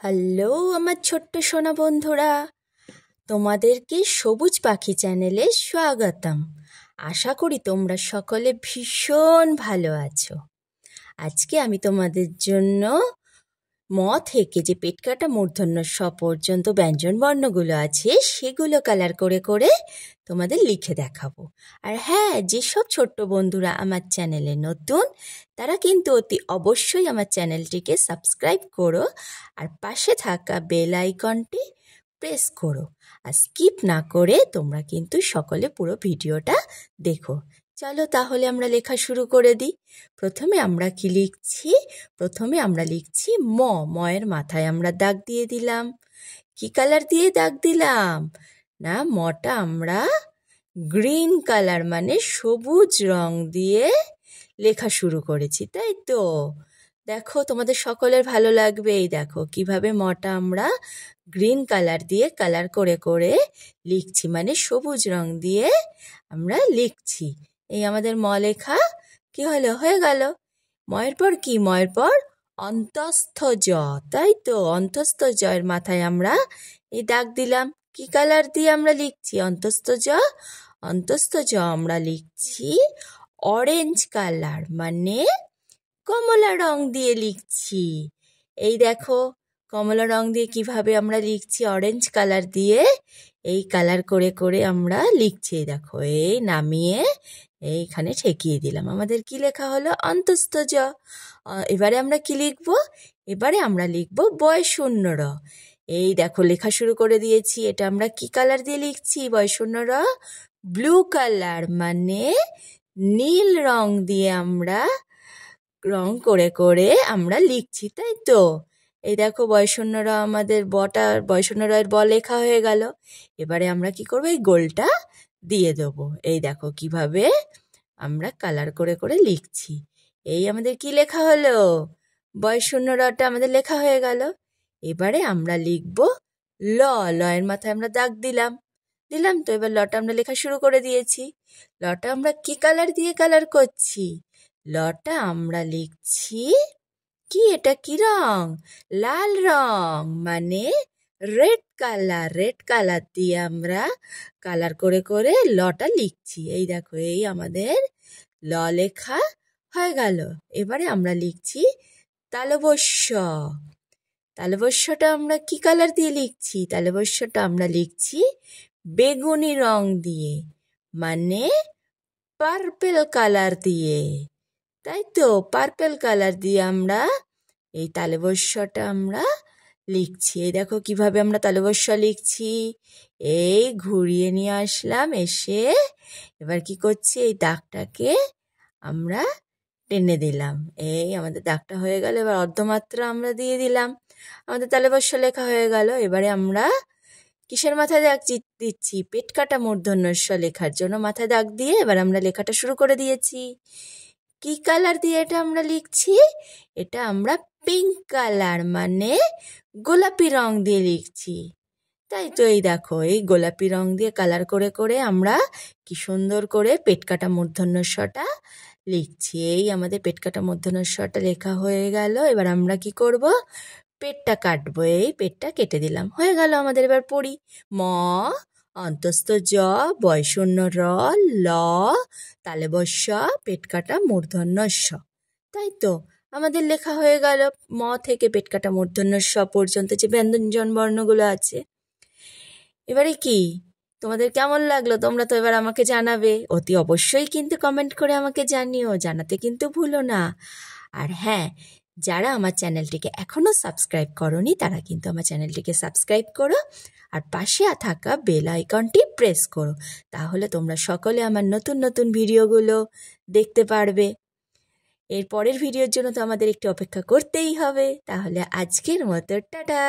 Hello আমার ছোট্ট সোনা বন্ধুরা, তোমাদেরকে সবুজ পাখি চ্যানেলে স্বাগতম। আশা করি তোমরা সকলে ভীষণ ভালো আছো। আজকে আমি তোমাদের জন্য ম থেকে যে পেট কাটা মূর্ধন্য ষ পর্যন্ত ব্যঞ্জন বর্ণগুলো আছে সেগুলো কালার করে করে তোমাদের লিখে দেখাবো। আর হ্যাঁ, যেসব ছোট্ট বন্ধুরা আমার চ্যানেলে নতুন তারা কিন্তু অতি অবশ্যই আমার চ্যানেলটিকে সাবস্ক্রাইব করো আর পাশে থাকা বেল আইকনটি প্রেস করো। আর স্কিপ না করে তোমরা কিন্তু সকলে পুরো ভিডিওটা দেখো। চলো তাহলে আমরা লেখা শুরু করে দিই। প্রথমে আমরা কি লিখছি? প্রথমে আমরা লিখছি ম। ময়ের মাথায় আমরা দাগ দিয়ে দিলাম। কি কালার দিয়ে দাগ দিলাম? না, মটা আমরা গ্রিন কালার মানে সবুজ রং দিয়ে লেখা শুরু করেছি, তাই তো? দেখো তোমাদের সকলের ভালো লাগবে। এই দেখো কিভাবে মটা আমরা গ্রিন কালার দিয়ে কালার করে করে লিখছি, মানে সবুজ রং দিয়ে আমরা লিখছি। এই আমাদের ম লেখা কি হলো, হয়ে গেল। ময়ের পর কি? ময়ের পর অন্তস্থ জ, তাই তো? অন্তস্থ জয়ের মাথায় আমরা এই দাগ দিলাম। কি কালার দিয়ে আমরা লিখছি অন্তস্থ জ? অন্তস্থ জ আমরা লিখছি অরেঞ্জ কালার, মানে কমলা রং দিয়ে লিখছি। এই দেখো কমলা রং দিয়ে কিভাবে আমরা লিখছি, অরেঞ্জ কালার দিয়ে এই কালার করে করে আমরা লিখছি। দেখো এই নামিয়ে এইখানে ঠেকিয়ে দিলাম। আমাদের কি লেখা হলো? অন্তস্থ জ। এবারে আমরা কি লিখব? এবারে আমরা লিখব বয়শূন্য র। এই দেখো লেখা শুরু করে দিয়েছি। এটা আমরা কি কালার দিয়ে লিখছি? বয়শূন্য র ব্লু কালার, মানে নীল রং দিয়ে আমরা রং করে করে আমরা লিখছি, তাই তো? এই দেখো বয়শূন্যরা আমাদের বয়শূন্যরায়ের ব লেখা হয়ে গেল। এবারে আমরা কি করবো? এই গোলটা দিয়ে দেবো। এই দেখো কিভাবে আমরা কালার করে করে লিখছি। এই আমাদের কি লেখা হলো? বয়শূন্যরাটা আমাদের লেখা হয়ে গেল। এবারে আমরা লিখব ল। লয়ের মাথায় আমরা দাগ দিলাম তো। এবার লটা আমরা লেখা শুরু করে দিয়েছি। লটা আমরা কি কালার দিয়ে কালার করছি? লটা আমরা লিখছি কি? এটা কি রং? লাল রং, মানে রেড কালার। রেড কালার দিয়ে আমরা কালার করে করে লটা লিখছি। এই দেখো এই আমাদের ল লেখা হয়ে গেল। এবারে আমরা লিখছি তালবস্য। তালবস্যটা আমরা কি কালার দিয়ে লিখছি? তালবস্যটা আমরা লিখছি বেগুনি রং দিয়ে, মানে পার্পেল কালার দিয়ে, তাই তো? পার্পেল কালার দিয়ে আমরা এই তালবস্যটা আমরা লিখছি। এই দেখো কিভাবে আমরা তালবস্য লিখছি। এই ঘুরিয়ে নিয়ে আসলাম, এসে এবার কি করছি? এই দাগটাকে আমরা টেনে দিলাম। এই আমাদের দাগটা হয়ে গেল। এবার অর্ধমাত্রা আমরা দিয়ে দিলাম। আমাদের তালবস্য লেখা হয়ে গেল। এবারে আমরা কিসের মাথায় দাগ দিচ্ছি? পেট কাটা মূর্ধন্য ষ লেখার জন্য মাথায় দাগ দিয়ে এবার আমরা লেখাটা শুরু করে দিয়েছি। কি কালার দিয়ে এটা আমরা লিখছি? এটা আমরা পিঙ্ক কালার, মানে গোলাপি রং দিয়ে লিখছি, তাই তো? এই দেখো এই গোলাপি রং দিয়ে কালার করে করে আমরা কি সুন্দর করে পেট কাটা মূর্ধন্য ষটা লিখছি। এই আমাদের পেট কাটা মূর্ধন্য ষটা লেখা হয়ে গেল। এবার আমরা কি করব? পেটটা কাটবো। এই পেটটা কেটে দিলাম, হয়ে গেল আমাদের। এবার পড়ি ম অন্তস্থ জ বয়শূন্য র ল তালবস্য পেট কাটা মূর্ধন্য ষ, তাই তো? আমাদের লেখা হয়ে গেল ম থেকে পেট কাটা মূর্ধন্য ষ পর্যন্ত যে ব্যঞ্জন বর্ণগুলো আছে। এবারে কি তোমাদের কেমন লাগলো? তোমরা তো এবার আমাকে জানাবে। অতি অবশ্যই কিন্তু কমেন্ট করে আমাকে জানিও, জানাতে কিন্তু ভুলো না। আর হ্যাঁ, যারা আমার চ্যানেলটিকে এখনও সাবস্ক্রাইব করনি তারা কিন্তু আমার চ্যানেলটিকে সাবস্ক্রাইব করো আর পাশে থাকা বেল আইকনটি প্রেস করো। তাহলে তোমরা সকলে আমার নতুন নতুন ভিডিওগুলো দেখতে পারবে। এর পরের ভিডিওর জন্য তো আমাদের একটু অপেক্ষা করতেই হবে। তাহলে আজকের মতো টাটা।